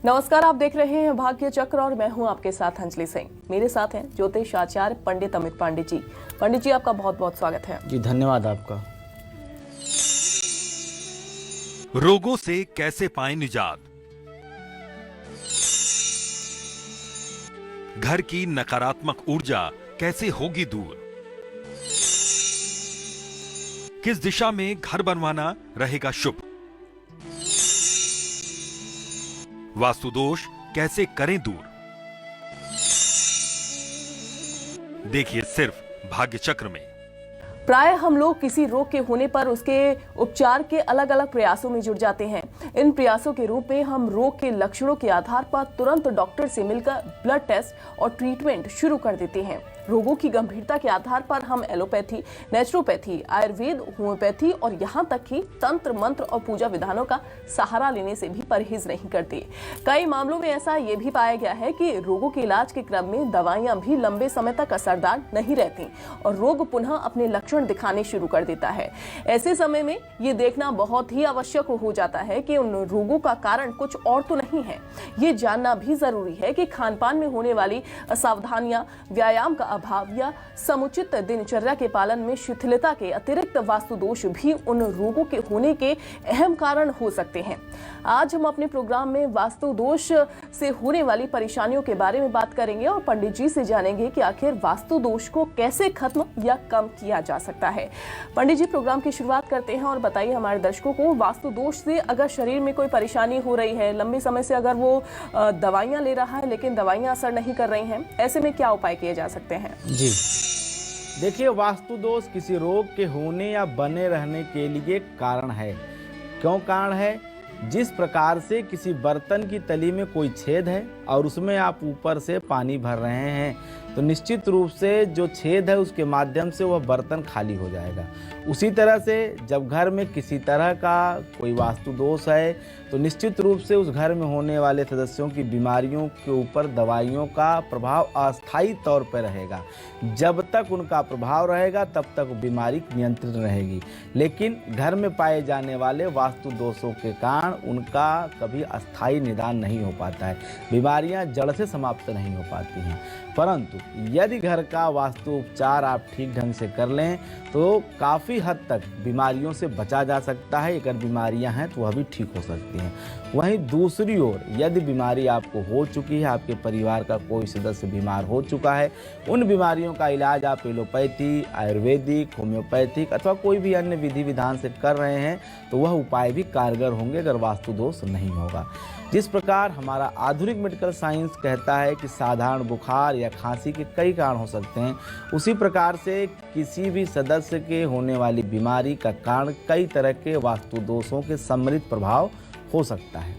नमस्कार, आप देख रहे हैं भाग्य चक्र और मैं हूं आपके साथ अंजलि सिंह। मेरे साथ हैं ज्योतिष आचार्य पंडित अमित पांडे जी। पंडित जी, आपका बहुत बहुत स्वागत है। जी धन्यवाद आपका। रोगों से कैसे पाएं निजात? घर की नकारात्मक ऊर्जा कैसे होगी दूर? किस दिशा में घर बनवाना रहेगा शुभ? वास्तु दोष कैसे करें दूर? देखिए सिर्फ भाग्य चक्र में। प्राय हम लोग किसी रोग के होने पर उसके उपचार के अलग अलग प्रयासों में जुट जाते हैं। इन प्रयासों के रूप में हम रोग के लक्षणों के आधार पर तुरंत डॉक्टर से मिलकर ब्लड टेस्ट और ट्रीटमेंट शुरू कर देते हैं। रोगों की गंभीरता के आधार पर हम एलोपैथी, नेचुरोपैथी, आयुर्वेद, होम्योपैथी और यहाँ तक कि तंत्र मंत्र और पूजा विधानों का सहारा लेने से भी परहेज नहीं करते। कई मामलों में ऐसा ये भी पाया गया है कि रोगों के इलाज के क्रम में दवाइयां भी लंबे समय तक असरदार नहीं रहती और रोग पुनः अपने लक्षण दिखाने शुरू कर देता है। ऐसे समय में ये देखना बहुत ही आवश्यक हो जाता है कि उन रोगों का कारण कुछ और तो नहीं है। ये जानना भी जरूरी है कि खान पान में होने वाली असावधानियां, व्यायाम का अभाव या समुचित दिनचर्या के पालन में शिथिलता के अतिरिक्त वास्तु दोष भी उन रोगों के होने के अहम कारण हो सकते हैं। आज हम अपने प्रोग्राम में वास्तु दोष से होने वाली परेशानियों के बारे में बात करेंगे और पंडित जी से जानेंगे कि आखिर वास्तु दोष को कैसे खत्म या कम किया जा सकता है। पंडित जी, प्रोग्राम की शुरुआत करते हैं और बताइए हमारे दर्शकों को, वास्तु दोष से अगर शरीर में कोई परेशानी हो रही है, लंबे समय से अगर वो दवाइयां ले रहा है लेकिन दवाइयां असर नहीं कर रही हैं, ऐसे में क्या उपाय किए जा सकते हैं? जी देखिए, वास्तु दोष किसी रोग के होने या बने रहने के लिए कारण है। क्यों कारण है? जिस प्रकार से किसी बर्तन की तली में कोई छेद है और उसमें आप ऊपर से पानी भर रहे हैं, तो निश्चित रूप से जो छेद है उसके माध्यम से वह बर्तन खाली हो जाएगा। उसी तरह से जब घर में किसी तरह का कोई वास्तु दोष है तो निश्चित रूप से उस घर में होने वाले सदस्यों की बीमारियों के ऊपर दवाइयों का प्रभाव अस्थायी तौर पर रहेगा। जब तक उनका प्रभाव रहेगा तब तक बीमारी नियंत्रित रहेगी, लेकिन घर में पाए जाने वाले वास्तु दोषों के कारण उनका कभी अस्थायी निदान नहीं हो पाता है, बीमारियां जड़ से समाप्त नहीं हो पाती हैं। परंतु यदि घर का वास्तु उपचार आप ठीक ढंग से कर लें तो काफ़ी हद तक बीमारियों से बचा जा सकता है। अगर बीमारियां हैं तो वह भी ठीक हो सकती हैं। वहीं दूसरी ओर यदि बीमारी आपको हो चुकी है, आपके परिवार का कोई सदस्य बीमार हो चुका है, उन बीमारियों का इलाज आप एलोपैथी, आयुर्वेदिक, होम्योपैथिक अथवा कोई भी अन्य विधि विधान से कर रहे हैं तो वह उपाय भी कारगर होंगे अगर वास्तु दोष नहीं होगा। जिस प्रकार हमारा आधुनिक मेडिकल साइंस कहता है कि साधारण बुखार या खांसी के कई कारण हो सकते हैं, उसी प्रकार से किसी भी सदस्य के होने वाली बीमारी का कारण कई तरह के वास्तु दोषों के सम्मिलित प्रभाव हो सकता है।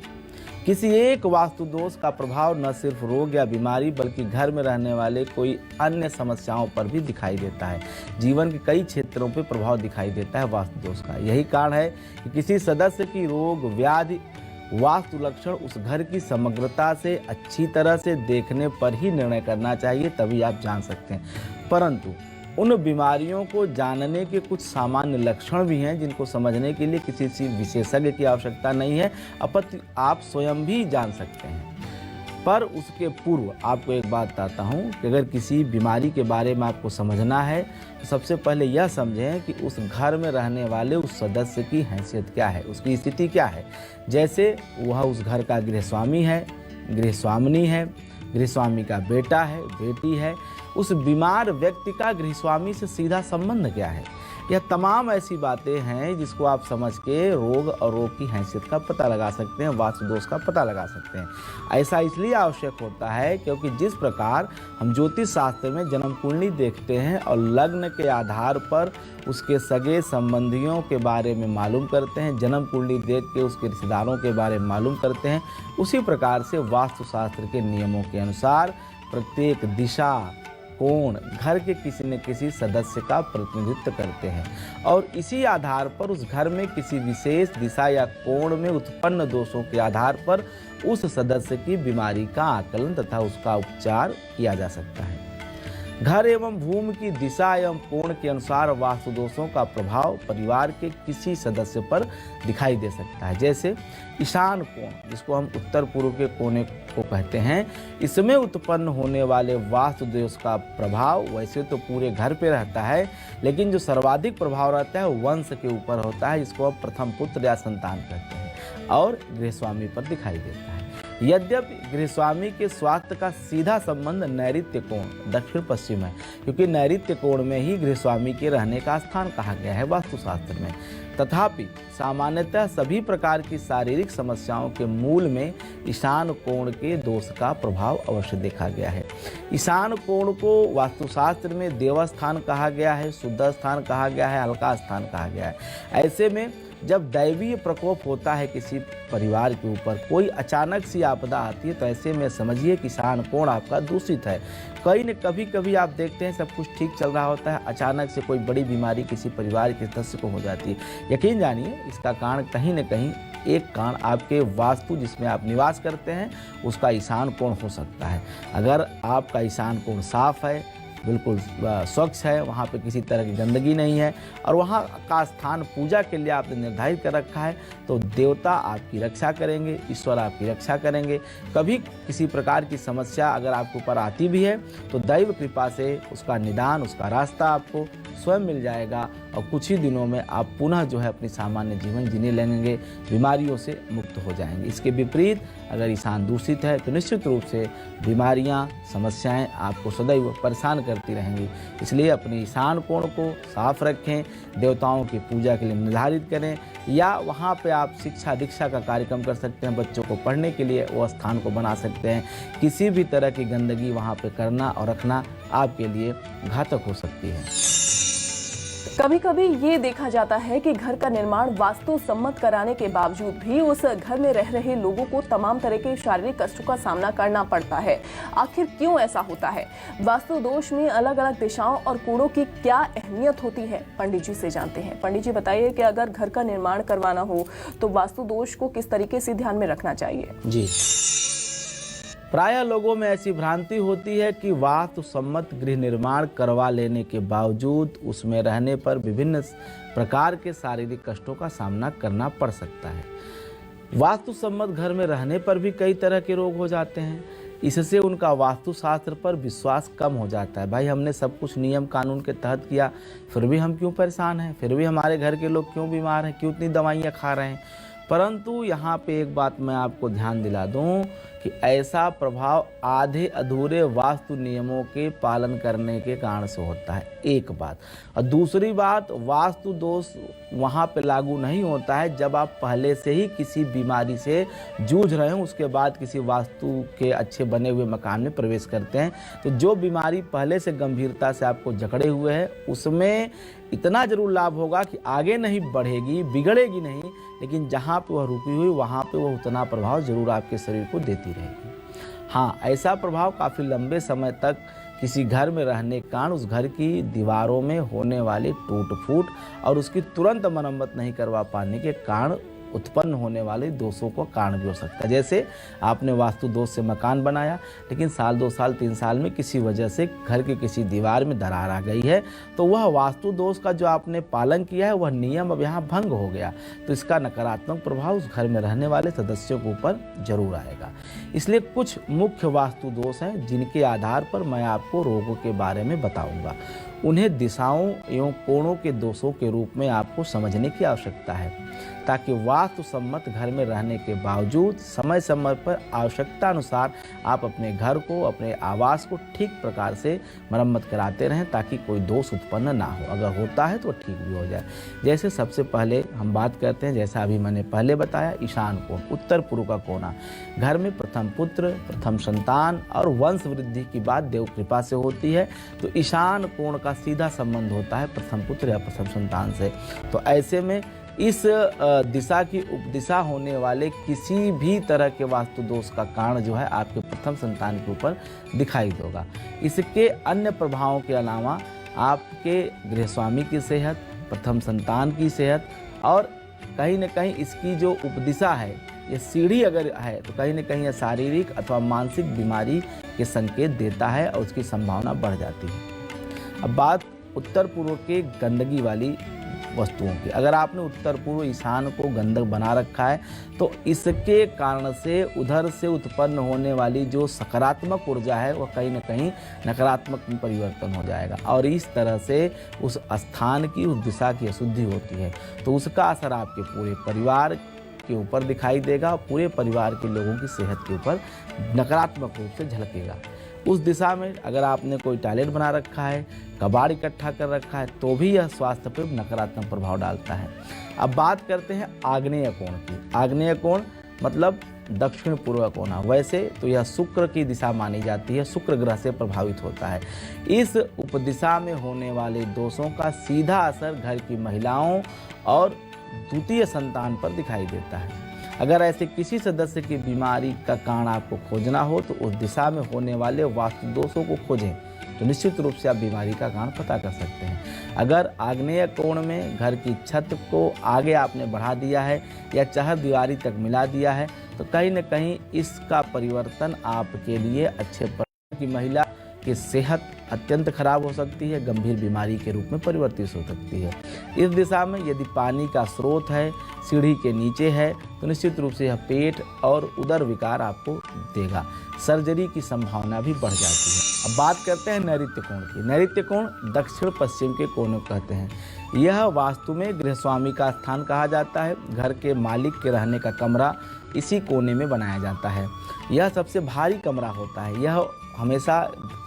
किसी एक वास्तु दोष का प्रभाव न सिर्फ रोग या बीमारी बल्कि घर में रहने वाले कोई अन्य समस्याओं पर भी दिखाई देता है। जीवन के कई क्षेत्रों पर प्रभाव दिखाई देता है वास्तु दोष का। यही कारण है कि किसी सदस्य की रोग व्याधि वास्तु लक्षण उस घर की समग्रता से अच्छी तरह से देखने पर ही निर्णय करना चाहिए, तभी आप जान सकते हैं। परंतु उन बीमारियों को जानने के कुछ सामान्य लक्षण भी हैं जिनको समझने के लिए किसी विशेषज्ञ की आवश्यकता नहीं है, अपितु आप स्वयं भी जान सकते हैं। पर उसके पूर्व आपको एक बात बताता हूँ कि अगर किसी बीमारी के बारे में आपको समझना है तो सबसे पहले यह समझें कि उस घर में रहने वाले उस सदस्य की हैसियत क्या है, उसकी स्थिति क्या है। जैसे वह उस घर का गृहस्वामी है, गृहस्वामिनी है, गृहस्वामी का बेटा है, बेटी है, उस बीमार व्यक्ति का गृहस्वामी से सीधा संबंध क्या है। यह तमाम ऐसी बातें हैं जिसको आप समझ के रोग और रोग की हैसियत का पता लगा सकते हैं, वास्तु दोष का पता लगा सकते हैं। ऐसा इसलिए आवश्यक होता है क्योंकि जिस प्रकार हम ज्योतिष शास्त्र में जन्म कुंडली देखते हैं और लग्न के आधार पर उसके सगे संबंधियों के बारे में मालूम करते हैं, जन्म कुंडली देख के उसके रिश्तेदारों के बारे में मालूम करते हैं, उसी प्रकार से वास्तुशास्त्र के नियमों के अनुसार प्रत्येक दिशा, कोण घर के किसी न किसी सदस्य का प्रतिनिधित्व करते हैं और इसी आधार पर उस घर में किसी विशेष दिशा या कोण में उत्पन्न दोषों के आधार पर उस सदस्य की बीमारी का आकलन तथा उसका उपचार किया जा सकता है। घर एवं भूमि की दिशा एवं कोण के अनुसार वास्तु दोषों का प्रभाव परिवार के किसी सदस्य पर दिखाई दे सकता है। जैसे ईशान कोण, जिसको हम उत्तर पूर्व के कोने को कहते हैं, इसमें उत्पन्न होने वाले वास्तु दोष का प्रभाव वैसे तो पूरे घर पे रहता है, लेकिन जो सर्वाधिक प्रभाव रहता है वंश के ऊपर होता है, जिसको हम प्रथम पुत्र या संतान कहते हैं, और गृहस्वामी पर दिखाई देता है। यद्यपि गृहस्वामी के स्वास्थ्य का सीधा संबंध नैऋत्य कोण दक्षिण पश्चिम है, क्योंकि नैऋत्य कोण में ही गृहस्वामी के रहने का स्थान कहा गया है वास्तुशास्त्र में। तथापि सामान्यतः सभी प्रकार की शारीरिक समस्याओं के मूल में ईशान कोण के दोष का प्रभाव अवश्य देखा गया है। ईशान कोण को वास्तुशास्त्र में देवस्थान कहा गया है, शुद्ध स्थान कहा गया है, हल्का स्थान कहा गया है। ऐसे में जब दैवीय प्रकोप होता है किसी परिवार के ऊपर, कोई अचानक सी आपदा आती है, तो ऐसे में समझिए कि ईशान कोण आपका दूषित है। कभी आप देखते हैं सब कुछ ठीक चल रहा होता है, अचानक से कोई बड़ी बीमारी किसी परिवार के सदस्य को हो जाती है। यकीन जानिए इसका कारण कहीं न कहीं एक कारण आपके वास्तु जिसमें आप निवास करते हैं उसका ईशान कोण हो सकता है। अगर आपका ईशान कोण साफ है, बिल्कुल स्वच्छ है, वहाँ पे किसी तरह की गंदगी नहीं है, और वहाँ का स्थान पूजा के लिए आपने निर्धारित कर रखा है, तो देवता आपकी रक्षा करेंगे, ईश्वर आपकी रक्षा करेंगे। कभी किसी प्रकार की समस्या अगर आपके ऊपर आती भी है तो दैव कृपा से उसका निदान, उसका रास्ता आपको स्वयं मिल जाएगा, और कुछ ही दिनों में आप पुनः जो है अपनी सामान्य जीवन जीने लगेंगे, बीमारियों से मुक्त हो जाएंगे। इसके विपरीत अगर ईशान दूषित है तो निश्चित रूप से बीमारियां, समस्याएं आपको सदैव परेशान करती रहेंगी। इसलिए अपने ईशान कोण को साफ रखें, देवताओं की पूजा के लिए निर्धारित करें, या वहाँ पे आप शिक्षा दीक्षा का कार्यक्रम कर सकते हैं, बच्चों को पढ़ने के लिए वो स्थान को बना सकते हैं। किसी भी तरह की गंदगी वहाँ पे करना और रखना आपके लिए घातक हो सकती है। कभी कभी ये देखा जाता है कि घर का निर्माण वास्तु सम्मत कराने के बावजूद भी उस घर में रह रहे लोगों को तमाम तरह के शारीरिक कष्टों का सामना करना पड़ता है। आखिर क्यों ऐसा होता है? वास्तु दोष में अलग अलग दिशाओं और कोणों की क्या अहमियत होती है, पंडित जी से जानते हैं। पंडित जी बताइए कि अगर घर का निर्माण करवाना हो तो वास्तु दोष को किस तरीके से ध्यान में रखना चाहिए? जी, प्रायः लोगों में ऐसी भ्रांति होती है कि वास्तु सम्मत गृह निर्माण करवा लेने के बावजूद उसमें रहने पर विभिन्न प्रकार के शारीरिक कष्टों का सामना करना पड़ सकता है। वास्तु सम्मत घर में रहने पर भी कई तरह के रोग हो जाते हैं। इससे उनका वास्तुशास्त्र पर विश्वास कम हो जाता है। भाई हमने सब कुछ नियम कानून के तहत किया, फिर भी हम क्यों परेशान हैं, फिर भी हमारे घर के लोग क्यों बीमार हैं, क्यों इतनी दवाइयाँ खा रहे हैं। परंतु यहाँ पे एक बात मैं आपको ध्यान दिला दूँ कि ऐसा प्रभाव आधे अधूरे वास्तु नियमों के पालन करने के कारण से होता है, एक बात। और दूसरी बात, वास्तु दोष वहाँ पे लागू नहीं होता है जब आप पहले से ही किसी बीमारी से जूझ रहे हो, उसके बाद किसी वास्तु के अच्छे बने हुए मकान में प्रवेश करते हैं। तो जो बीमारी पहले से गंभीरता से आपको जकड़े हुए है उसमें इतना जरूर लाभ होगा कि आगे नहीं बढ़ेगी, बिगड़ेगी नहीं, लेकिन जहाँ पे वह रुकी हुई वहाँ पे वह उतना प्रभाव जरूर आपके शरीर को देती रहेगी। हाँ, ऐसा प्रभाव काफ़ी लंबे समय तक किसी घर में रहने के कारण उस घर की दीवारों में होने वाली टूट फूट और उसकी तुरंत मरम्मत नहीं करवा पाने के कारण उत्पन्न होने वाले दोषों का कारण भी हो सकता है। जैसे आपने वास्तु दोष से मकान बनाया, लेकिन साल 2 साल 3 साल में किसी वजह से घर की किसी दीवार में दरार आ गई है, तो वह वास्तु दोष का जो आपने पालन किया है वह नियम अब यहाँ भंग हो गया, तो इसका नकारात्मक प्रभाव उस घर में रहने वाले सदस्यों के ऊपर जरूर आएगा। इसलिए कुछ मुख्य वास्तु दोष हैं जिनके आधार पर मैं आपको रोगों के बारे में बताऊंगा। उन्हें दिशाओं एवं कोणों के दोषों के रूप में आपको समझने की आवश्यकता है, ताकि वास्तु सम्मत घर में रहने के बावजूद समय समय पर आवश्यकता अनुसार आप अपने घर को, अपने आवास को ठीक प्रकार से मरम्मत कराते रहें, ताकि कोई दोष उत्पन्न ना हो। अगर होता है तो ठीक भी हो जाए। जैसे सबसे पहले हम बात करते हैं, जैसा अभी मैंने पहले बताया, ईशान कोण, उत्तर पूर्व का कोना। घर में प्रथम पुत्र, प्रथम संतान और वंश वृद्धि की बात देव कृपा से होती है, तो ईशान कोण का सीधा संबंध होता है प्रथम पुत्र या प्रथम संतान से। तो ऐसे में इस दिशा की उपदिशा होने वाले किसी भी तरह के वास्तु दोष का कारण जो है आपके प्रथम संतान के ऊपर दिखाई देगा। इसके अन्य प्रभावों के अलावा आपके गृहस्वामी की सेहत, प्रथम संतान की सेहत और कहीं न कहीं इसकी जो उपदिशा है, ये सीढ़ी अगर है तो कहीं न कहीं यह शारीरिक अथवा मानसिक बीमारी के संकेत देता है और उसकी संभावना बढ़ जाती है। अब बात उत्तर पूर्व के गंदगी वाली वस्तुओं की। अगर आपने उत्तर पूर्व ईशान को गंदक बना रखा है तो इसके कारण से उधर से उत्पन्न होने वाली जो सकारात्मक ऊर्जा है वह कहीं न कहीं नकारात्मक में परिवर्तन हो जाएगा और इस तरह से उस स्थान की, उस दिशा की अशुद्धि होती है तो उसका असर आपके पूरे परिवार के ऊपर दिखाई देगा और पूरे परिवार के लोगों की सेहत के ऊपर नकारात्मक रूप से झलकेगा। उस दिशा में अगर आपने कोई टॉयलेट बना रखा है, कबाड़ इकट्ठा कर रखा है तो भी यह स्वास्थ्य पर नकारात्मक प्रभाव डालता है। अब बात करते हैं आग्नेय कोण की। आग्नेय कोण मतलब दक्षिण पूर्व कोना। वैसे तो यह शुक्र की दिशा मानी जाती है, शुक्र ग्रह से प्रभावित होता है। इस उपदिशा में होने वाले दोषों का सीधा असर घर की महिलाओं और द्वितीय संतान पर दिखाई देता है। अगर ऐसे किसी सदस्य की बीमारी का कारण आपको खोजना हो तो उस दिशा में होने वाले वास्तु दोषों को खोजें तो निश्चित रूप से आप बीमारी का कारण पता कर सकते हैं। अगर आग्नेय कोण में घर की छत को आगे आपने बढ़ा दिया है या चार दीवारी तक मिला दिया है तो कहीं न कहीं इसका परिवर्तन आपके लिए अच्छे की महिला की सेहत अत्यंत खराब हो सकती है, गंभीर बीमारी के रूप में परिवर्तित हो सकती है। इस दिशा में यदि पानी का स्रोत है, सीढ़ी के नीचे है तो निश्चित रूप से यह पेट और उदर विकार आपको देगा। सर्जरी की संभावना भी बढ़ जाती है। अब बात करते हैं नैऋत्य कोण की। नैऋत्य कोण दक्षिण पश्चिम के कोण को कहते हैं। यह वास्तु में गृहस्वामी का स्थान कहा जाता है। घर के मालिक के रहने का कमरा इसी कोने में बनाया जाता है। यह सबसे भारी कमरा होता है। यह हमेशा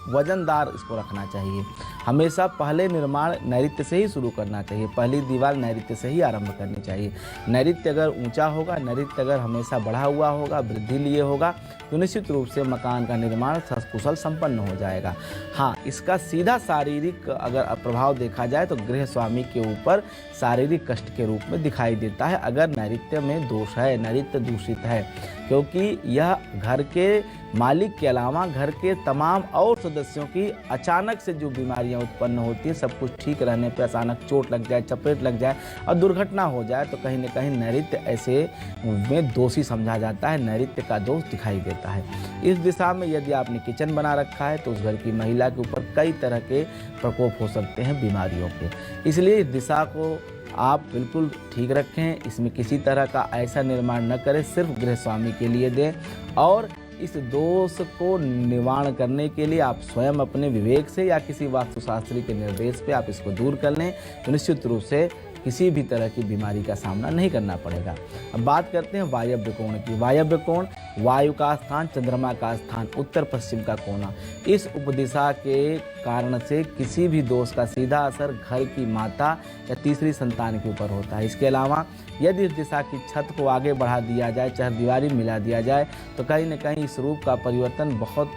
वजनदार इसको रखना चाहिए। हमेशा पहले निर्माण नैऋत्य से ही शुरू करना चाहिए। पहली दीवार नैऋत्य से ही आरंभ करनी चाहिए। नैऋत्य अगर ऊंचा होगा, नैऋत्य अगर हमेशा बढ़ा हुआ होगा, वृद्धि लिए होगा तो निश्चित रूप से मकान का निर्माण सकुशल संपन्न हो जाएगा। हाँ, इसका सीधा शारीरिक अगर प्रभाव देखा जाए तो गृह स्वामी के ऊपर शारीरिक कष्ट के रूप में दिखाई देता है अगर नैऋत्य में दोष है, नैऋत्य दूषित है, क्योंकि यह घर के मालिक के अलावा घर के तमाम और सदस्यों की अचानक से जो बीमारियां उत्पन्न होती है, सब कुछ ठीक रहने पर अचानक चोट लग जाए, चपेट लग जाए और दुर्घटना हो जाए तो कहीं न कहीं नैऋत्य ऐसे में दोषी समझा जाता है, नैऋत्य का दोष दिखाई देता है। इस दिशा में यदि आपने किचन बना रखा है तो उस घर की महिला के ऊपर कई तरह के प्रकोप हो सकते हैं बीमारियों के। इसलिए इस दिशा को आप बिल्कुल ठीक रखें, इसमें किसी तरह का ऐसा निर्माण न करें, सिर्फ गृह स्वामी के लिए दें और इस दोष को निवारण करने के लिए आप स्वयं अपने विवेक से या किसी वास्तुशास्त्री के निर्देश पे आप इसको दूर कर लें तो निश्चित रूप से किसी भी तरह की बीमारी का सामना नहीं करना पड़ेगा। अब बात करते हैं वायव्य कोण की। वायव्य कोण वायु का स्थान, चंद्रमा का स्थान, उत्तर पश्चिम का कोना। इस उपदिशा के कारण से किसी भी दोष का सीधा असर घर की माता या तीसरी संतान के ऊपर होता है। इसके अलावा यदि इस दिशा की छत को आगे बढ़ा दिया जाए, चाहे दीवारी मिला दिया जाए तो कहीं न कहीं इस रूप का परिवर्तन बहुत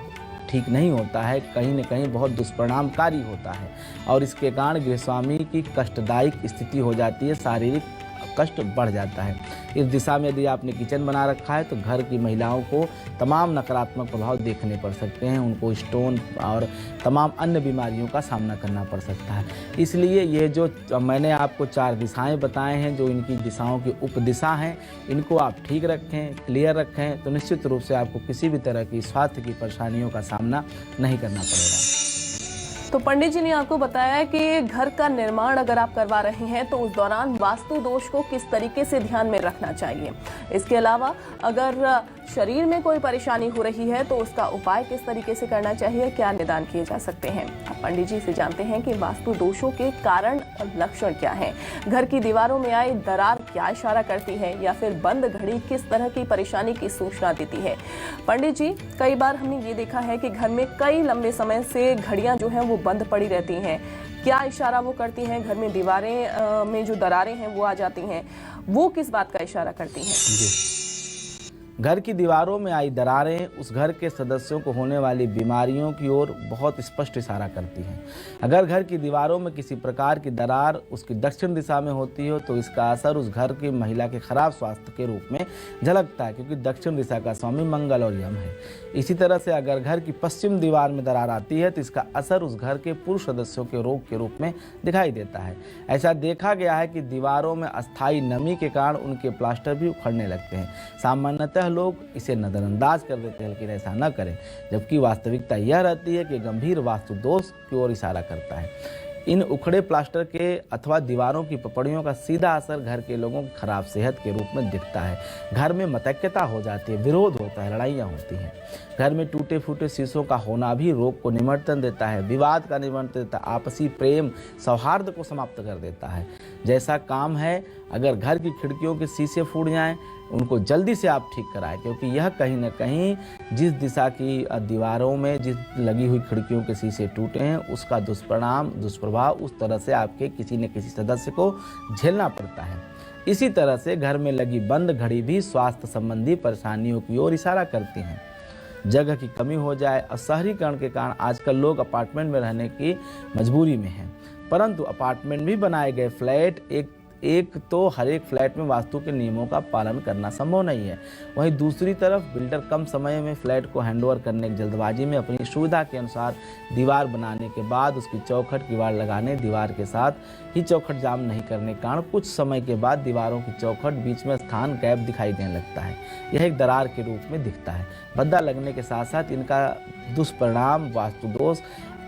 ठीक नहीं होता है, कहीं न कहीं बहुत दुष्परिणामकारी होता है और इसके कारण गृहस्वामी की कष्टदायक स्थिति हो जाती है, शारीरिक कष्ट बढ़ जाता है। इस दिशा में यदि आपने किचन बना रखा है तो घर की महिलाओं को तमाम नकारात्मक प्रभाव देखने पड़ सकते हैं, उनको स्टोन और तमाम अन्य बीमारियों का सामना करना पड़ सकता है। इसलिए ये जो मैंने आपको 4 दिशाएं बताए हैं, जो इनकी दिशाओं की उपदिशा हैं, इनको आप ठीक रखें, क्लियर रखें तो निश्चित रूप से आपको किसी भी तरह की स्वास्थ्य की परेशानियों का सामना नहीं करना पड़ेगा। तो पंडित जी ने आपको बताया कि घर का निर्माण अगर आप करवा रहे हैं तो उस दौरान वास्तु दोष को किस तरीके से ध्यान में रखना चाहिए। इसके अलावा अगर शरीर में कोई परेशानी हो रही है तो उसका उपाय किस तरीके से करना चाहिए, क्या निदान किए जा सकते हैं। आप पंडित जी से जानते हैं कि वास्तु दोषों के कारण और लक्षण क्या हैं, घर की दीवारों में आई दरार क्या इशारा करती है या फिर बंद घड़ी किस तरह की परेशानी की सूचना देती है। पंडित जी, कई बार हमने ये देखा है कि घर में कई लंबे समय से घड़ियां जो हैं वो बंद पड़ी रहती हैं, क्या इशारा वो करती हैं, घर में दीवारें में जो दरारें हैं वो आ जाती हैं, वो किस बात का इशारा करती हैं। घर की दीवारों में आई दरारें उस घर के सदस्यों को होने वाली बीमारियों की ओर बहुत स्पष्ट इशारा करती हैं। अगर घर की दीवारों में किसी प्रकार की दरार उसकी दक्षिण दिशा में होती हो तो इसका असर उस घर की महिला के खराब स्वास्थ्य के रूप में झलकता है, क्योंकि दक्षिण दिशा का स्वामी मंगल और यम है। इसी तरह से अगर घर की पश्चिम दीवार में दरार आती है तो इसका असर उस घर के पुरुष सदस्यों के रोग के रूप में दिखाई देता है। ऐसा देखा गया है कि दीवारों में अस्थायी नमी के कारण उनके प्लास्टर भी उखड़ने लगते हैं। सामान्यतः लोग इसे नजरअंदाज कर देते हैं, लेकिन ऐसा न करें, जबकि वास्तविकता यह रहती है कि गंभीर वास्तु दोष की ओर इशारा करता है। इन उखड़े प्लास्टर के अथवा दीवारों की पपड़ियों का सीधा असर घर के लोगों की खराब सेहत के रूप में दिखता है। घर में मतैक्यता हो जाती है, विरोध होता है, लड़ाइयाँ होती हैं। घर में टूटे फूटे शीशों का होना भी रोग को निमंत्रण देता है, विवाद का निमंत्रण देता है, आपसी प्रेम सौहार्द को समाप्त कर देता है। जैसा काम है, अगर घर की खिड़कियों के शीशे फूट जाएं, उनको जल्दी से आप ठीक कराएं, क्योंकि यह कहीं न कहीं जिस दिशा की दीवारों में जिस लगी हुई खिड़कियों के शीशे टूटे हैं उसका दुष्प्रभाव उस तरह से आपके किसी न किसी सदस्य को झेलना पड़ता है। इसी तरह से घर में लगी बंद घड़ी भी स्वास्थ्य संबंधी परेशानियों की ओर इशारा करती हैं। जगह की कमी हो जाए और शहरीकरण के कारण आजकल लोग अपार्टमेंट में रहने की मजबूरी में हैं, परंतु अपार्टमेंट भी बनाए गए फ्लैट एक तो हर एक फ्लैट में वास्तु के नियमों का पालन करना संभव नहीं है। वहीं दूसरी तरफ बिल्डर कम समय में फ्लैट को हैंडओवर करने की जल्दबाजी में अपनी सुविधा के अनुसार दीवार बनाने के बाद उसकी चौखट किवाड़ लगाने, दीवार के साथ ही चौखट जाम नहीं करने के कारण कुछ समय के बाद दीवारों की चौखट बीच में स्थान गैप दिखाई देने लगता है। यह एक दरार के रूप में दिखता है। भद्दा लगने के साथ साथ इनका दुष्परिणाम वास्तु दोष,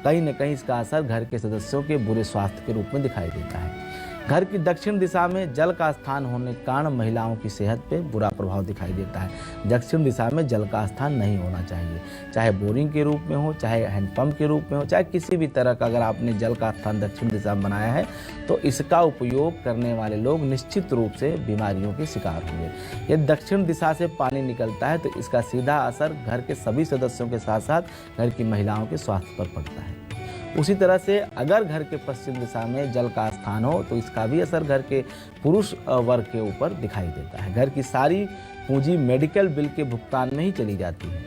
कहीं न कहीं इसका असर घर के सदस्यों के बुरे स्वास्थ्य के रूप में दिखाई देता है। घर की दक्षिण दिशा में जल का स्थान होने के कारण महिलाओं की सेहत पे बुरा प्रभाव दिखाई देता है। दक्षिण दिशा में जल का स्थान नहीं होना चाहिए, चाहे बोरिंग के रूप में हो, चाहे हैंडपंप के रूप में हो, चाहे किसी भी तरह का अगर आपने जल का स्थान दक्षिण दिशा में बनाया है तो इसका उपयोग करने वाले लोग निश्चित रूप से बीमारियों के शिकार होंगे। यदि दक्षिण दिशा से पानी निकलता है तो इसका सीधा असर घर के सभी सदस्यों के साथ साथ घर की महिलाओं के स्वास्थ्य पर पड़ता है। उसी तरह से अगर घर के पश्चिम दिशा में जल का स्थान हो तो इसका भी असर घर के पुरुष वर्ग के ऊपर दिखाई देता है। घर की सारी पूंजी मेडिकल बिल के भुगतान में ही चली जाती है।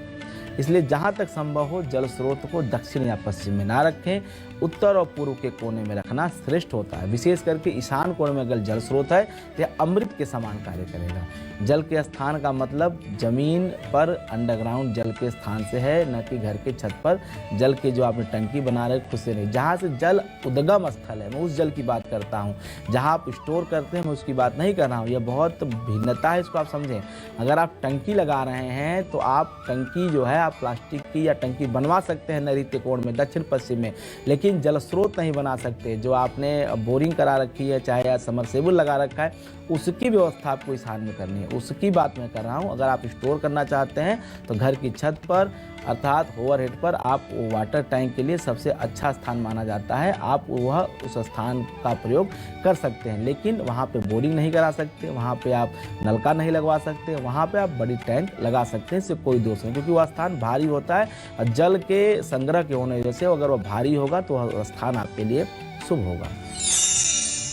इसलिए जहाँ तक संभव हो जल स्रोत को दक्षिण या पश्चिम में ना रखें, उत्तर और पूर्व के कोने में रखना श्रेष्ठ होता है। विशेष करके ईशान कोने में अगर जल स्रोत है तो यह अमृत के समान कार्य करेगा। जल के स्थान का मतलब जमीन पर अंडरग्राउंड जल के स्थान से है, न कि घर के छत पर जल के जो आपने टंकी बना रहे खुद से नहीं। जहाँ से जल उद्गम स्थल है मैं उस जल की बात करता हूँ, जहाँ आप स्टोर करते हैं मैं उसकी बात नहीं कर रहा हूँ। यह बहुत भिन्नता है, इसको आप समझें। अगर आप टंकी लगा रहे हैं तो आप टंकी जो है आप प्लास्टिक की या टंकी बनवा सकते हैं नैऋत्य कोण में, दक्षिण पश्चिम में, लेकिन जल स्रोत नहीं बना सकते। जो आपने बोरिंग करा रखी है चाहे समरसेबल लगा रखा है उसकी व्यवस्था आपको ईशान में करनी है, उसकी बात मैं कर रहा हूँ। अगर आप स्टोर करना चाहते हैं तो घर की छत पर अर्थात ओवरहेड पर आप वाटर टैंक के लिए सबसे अच्छा स्थान माना जाता है, आप वह उस स्थान का प्रयोग कर सकते हैं। लेकिन वहाँ पे बोरिंग नहीं करा सकते, वहाँ पे आप नलका नहीं लगवा सकते, वहाँ पे आप बड़ी टैंक लगा सकते हैं, इससे कोई दोष नहीं, क्योंकि वह स्थान भारी होता है और जल के संग्रह के होने वजह से अगर वह भारी होगा तो वह स्थान आपके लिए शुभ होगा।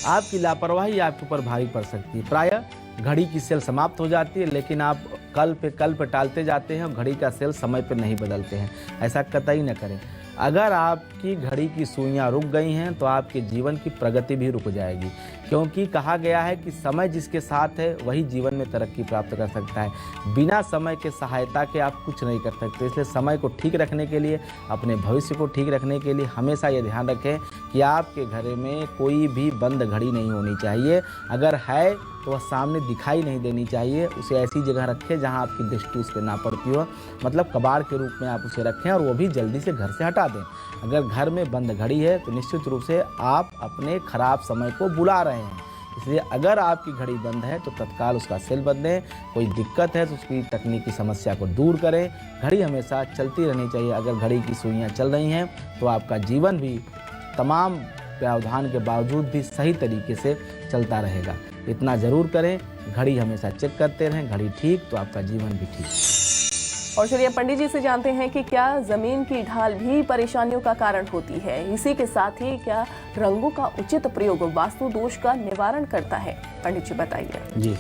आपकी लापरवाही आपके ऊपर भारी पड़ सकती है। प्रायः घड़ी की सेल समाप्त हो जाती है, लेकिन आप कल पे टालते जाते हैं और घड़ी का सेल समय पर नहीं बदलते हैं। ऐसा कतई न करें। अगर आपकी घड़ी की सुइयां रुक गई हैं तो आपके जीवन की प्रगति भी रुक जाएगी, क्योंकि कहा गया है कि समय जिसके साथ है वही जीवन में तरक्की प्राप्त कर सकता है। बिना समय के सहायता के आप कुछ नहीं कर सकते। इसलिए समय को ठीक रखने के लिए, अपने भविष्य को ठीक रखने के लिए हमेशा ये ध्यान रखें कि आपके घर में कोई भी बंद घड़ी नहीं होनी चाहिए। अगर है तो वह सामने दिखाई नहीं देनी चाहिए। उसे ऐसी जगह रखें जहां आपकी दृष्टि उस पर ना पड़ती हो, मतलब कबाड़ के रूप में आप उसे रखें और वो भी जल्दी से घर से हटा दें। अगर घर में बंद घड़ी है तो निश्चित रूप से आप अपने खराब समय को बुला रहे हैं। इसलिए अगर आपकी घड़ी बंद है तो तत्काल उसका सेल बदलें। कोई दिक्कत है तो उसकी तकनीकी समस्या को दूर करें। घड़ी हमेशा चलती रहनी चाहिए। अगर घड़ी की सुइयां चल रही हैं तो आपका जीवन भी तमाम प्रावधान के बावजूद भी सही तरीके से चलता रहेगा। इतना जरूर करें, घड़ी हमेशा चेक करते रहें। घड़ी ठीक तो आपका जीवन भी ठीक। और चलिए पंडित जी से जानते हैं कि क्या जमीन की ढाल भी परेशानियों का कारण होती है। इसी के साथ ही क्या रंगों का उचित प्रयोग वास्तु दोष का निवारण करता है। पंडित जी बताइए। जी,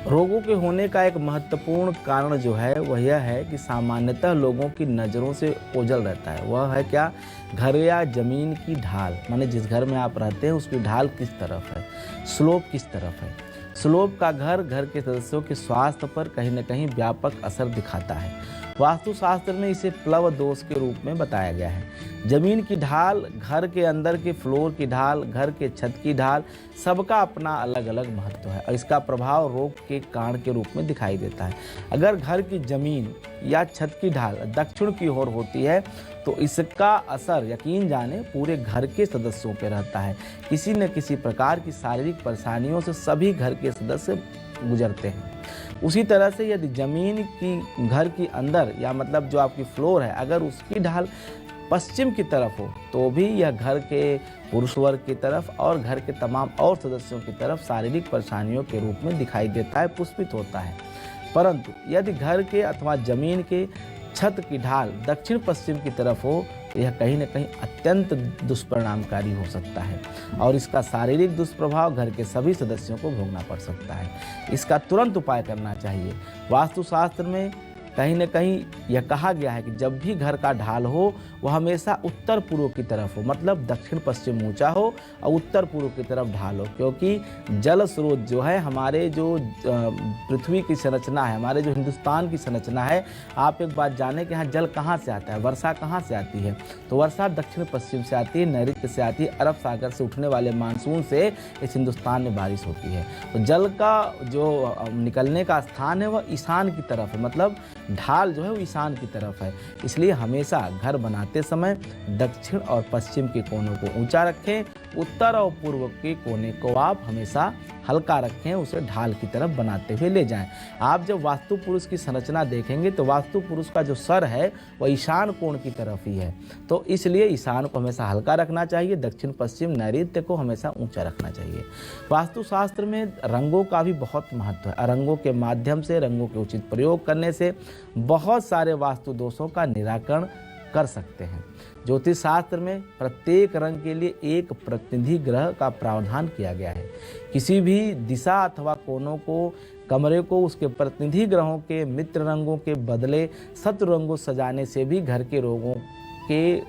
रोगों के होने का एक महत्वपूर्ण कारण जो है वह यह है कि सामान्यतः लोगों की नज़रों से ओझल रहता है। वह है क्या? घर या ज़मीन की ढाल, माने जिस घर में आप रहते हैं उसकी ढाल किस तरफ है, स्लोप किस तरफ है। स्लोप का घर के सदस्यों के स्वास्थ्य पर कहीं न कहीं व्यापक असर दिखाता है। वास्तुशास्त्र में इसे प्लव दोष के रूप में बताया गया है। जमीन की ढाल, घर के अंदर के फ्लोर की ढाल, घर के छत की ढाल, सबका अपना अलग अलग महत्व है और इसका प्रभाव रोग के कारण के रूप में दिखाई देता है। अगर घर की जमीन या छत की ढाल दक्षिण की ओर होती है तो इसका असर यकीन जाने पूरे घर के सदस्यों पर रहता है। किसी न किसी प्रकार की शारीरिक परेशानियों से सभी घर के सदस्य गुजरते हैं। उसी तरह से यदि जमीन की घर की अंदर या मतलब जो आपकी फ्लोर है अगर उसकी ढाल पश्चिम की तरफ हो तो भी यह घर के पुरुष वर्ग की तरफ और घर के तमाम और सदस्यों की तरफ शारीरिक परेशानियों के रूप में दिखाई देता है, पुष्पित होता है। परंतु यदि घर के अथवा जमीन के छत की ढाल दक्षिण पश्चिम की तरफ हो तो यह कहीं न कहीं अत्यंत दुष्परिणामकारी हो सकता है और इसका शारीरिक दुष्प्रभाव घर के सभी सदस्यों को भोगना पड़ सकता है। इसका तुरंत उपाय करना चाहिए। वास्तुशास्त्र में कहीं न कहीं यह कहा गया है कि जब भी घर का ढाल हो वह हमेशा उत्तर पूर्व की तरफ हो, मतलब दक्षिण पश्चिम ऊंचा हो और उत्तर पूर्व की तरफ ढाल हो, क्योंकि जल स्रोत जो है हमारे जो पृथ्वी की संरचना है, हमारे जो हिंदुस्तान की संरचना है, आप एक बात जाने कि यहाँ जल कहाँ से आता है, वर्षा कहाँ से आती है, तो वर्षा दक्षिण पश्चिम से आती है, नैऋत्य से आती है, अरब सागर से उठने वाले मानसून से इस हिंदुस्तान में बारिश होती है। तो जल का जो निकलने का स्थान है वह ईशान की तरफ है, मतलब ढाल जो है वो ईशान की तरफ है। इसलिए हमेशा घर बनाते समय दक्षिण और पश्चिम के कोनों को ऊंचा रखें, उत्तर और पूर्व के कोने को आप हमेशा हल्का रखें, उसे ढाल की तरफ बनाते हुए ले जाएं। आप जब वास्तु पुरुष की संरचना देखेंगे तो वास्तु पुरुष का जो सर है वह ईशान कोण की तरफ ही है, तो इसलिए ईशान को हमेशा हल्का रखना चाहिए, दक्षिण पश्चिम नैऋत्य को हमेशा ऊंचा रखना चाहिए। वास्तुशास्त्र में रंगों का भी बहुत महत्व है। रंगों के माध्यम से, रंगों के उचित प्रयोग करने से बहुत सारे वास्तु दोषों का निराकरण कर सकते हैं। ज्योतिष शास्त्र में प्रत्येक रंग के लिए एक प्रतिनिधि ग्रह का प्रावधान किया गया है। किसी भी दिशा अथवा कोनों को, कमरे को उसके प्रतिनिधि ग्रहों के मित्र रंगों के बदले शत्रु रंगों सजाने से भी घर के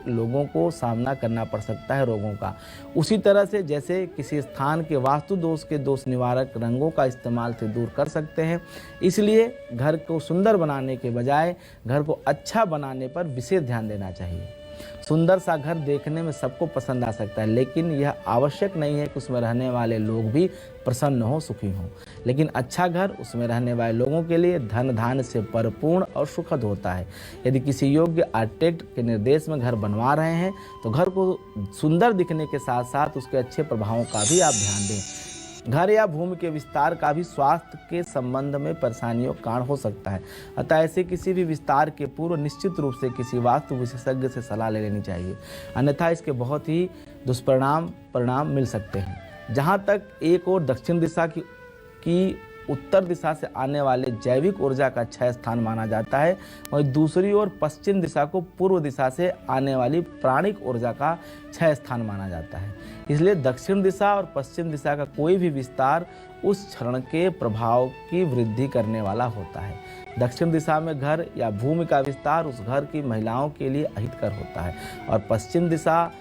लोगों को सामना करना पड़ सकता है रोगों का। उसी तरह से जैसे किसी स्थान के वास्तु दोष के दोष निवारक रंगों का इस्तेमाल से दूर कर सकते हैं, इसलिए घर को सुंदर बनाने के बजाय घर को अच्छा बनाने पर विशेष ध्यान देना चाहिए। सुंदर सा घर देखने में सबको पसंद आ सकता है, लेकिन यह आवश्यक नहीं है कि उसमें रहने वाले लोग भी प्रसन्न हो, सुखी हों। लेकिन अच्छा घर उसमें रहने वाले लोगों के लिए धन धान्य से परिपूर्ण और सुखद होता है। यदि किसी योग्य आर्किटेक्ट के निर्देश में घर बनवा रहे हैं तो घर को सुंदर दिखने के साथ साथ उसके अच्छे प्रभावों का भी आप ध्यान दें। घर या भूमि के विस्तार का भी स्वास्थ्य के संबंध में परेशानियों का कारण हो सकता है, अतः ऐसे किसी भी विस्तार के पूर्व निश्चित रूप से किसी वास्तु विशेषज्ञ से सलाह ले लेनी चाहिए, अन्यथा इसके बहुत ही दुष्परिणाम मिल सकते हैं। जहाँ तक एक और दक्षिण दिशा की उत्तर दिशा से आने वाले जैविक ऊर्जा का क्षय स्थान माना जाता है, वहीं दूसरी ओर पश्चिम दिशा को पूर्व दिशा से आने वाली प्राणिक ऊर्जा का क्षय स्थान माना जाता है। इसलिए दक्षिण दिशा और पश्चिम दिशा का कोई भी विस्तार उस क्षण के प्रभाव की वृद्धि करने वाला होता है। दक्षिण दिशा में घर या भूमि का विस्तार उस घर की महिलाओं के लिए अहितकर होता है और पश्चिम दिशा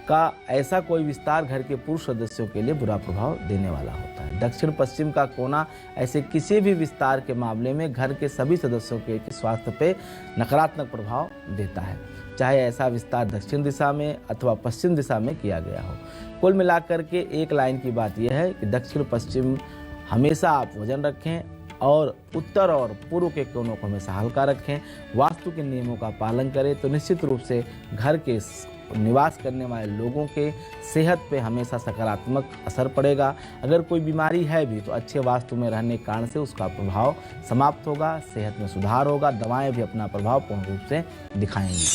का ऐसा कोई विस्तार घर के पुरुष सदस्यों के लिए बुरा प्रभाव देने वाला होता है। दक्षिण पश्चिम का कोना ऐसे किसी भी विस्तार के मामले में घर के सभी सदस्यों के स्वास्थ्य पे नकारात्मक प्रभाव देता है, चाहे ऐसा विस्तार दक्षिण दिशा में अथवा पश्चिम दिशा में किया गया हो। कुल मिलाकर के एक लाइन की बात यह है कि दक्षिण पश्चिम हमेशा आप वजन रखें और उत्तर और पूर्व के कोनों को हमेशा हल्का रखें। वास्तु के नियमों का पालन करें तो निश्चित रूप से घर के निवास करने वाले लोगों के सेहत पे हमेशा सकारात्मक असर पड़ेगा। अगर कोई बीमारी है भी तो अच्छे वास्तु में रहने के कारण से उसका प्रभाव समाप्त होगा, सेहत में सुधार होगा, दवाएं भी अपना प्रभाव पूर्ण रूप से दिखाएंगी।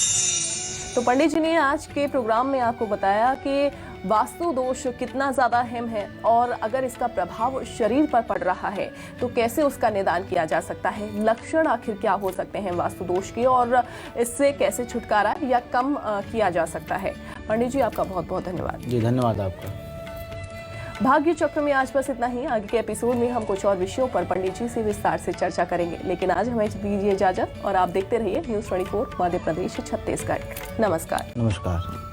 तो पंडित जी ने आज के प्रोग्राम में आपको बताया कि वास्तु दोष कितना ज़्यादा अहम है और अगर इसका प्रभाव शरीर पर पड़ रहा है तो कैसे उसका निदान किया जा सकता है, लक्षण आखिर क्या हो सकते हैं वास्तु दोष के और इससे कैसे छुटकारा या कम किया जा सकता है। पंडित जी आपका बहुत बहुत धन्यवाद। जी धन्यवाद आपका। भाग्य चक्र में आज बस इतना ही। आगे के एपिसोड में हम कुछ और विषयों पर पंडित जी से विस्तार से चर्चा करेंगे, लेकिन आज हमें दीजिए इजाजत और आप देखते रहिए न्यूज़ 24 मध्य प्रदेश छत्तीसगढ़। नमस्कार। नमस्कार।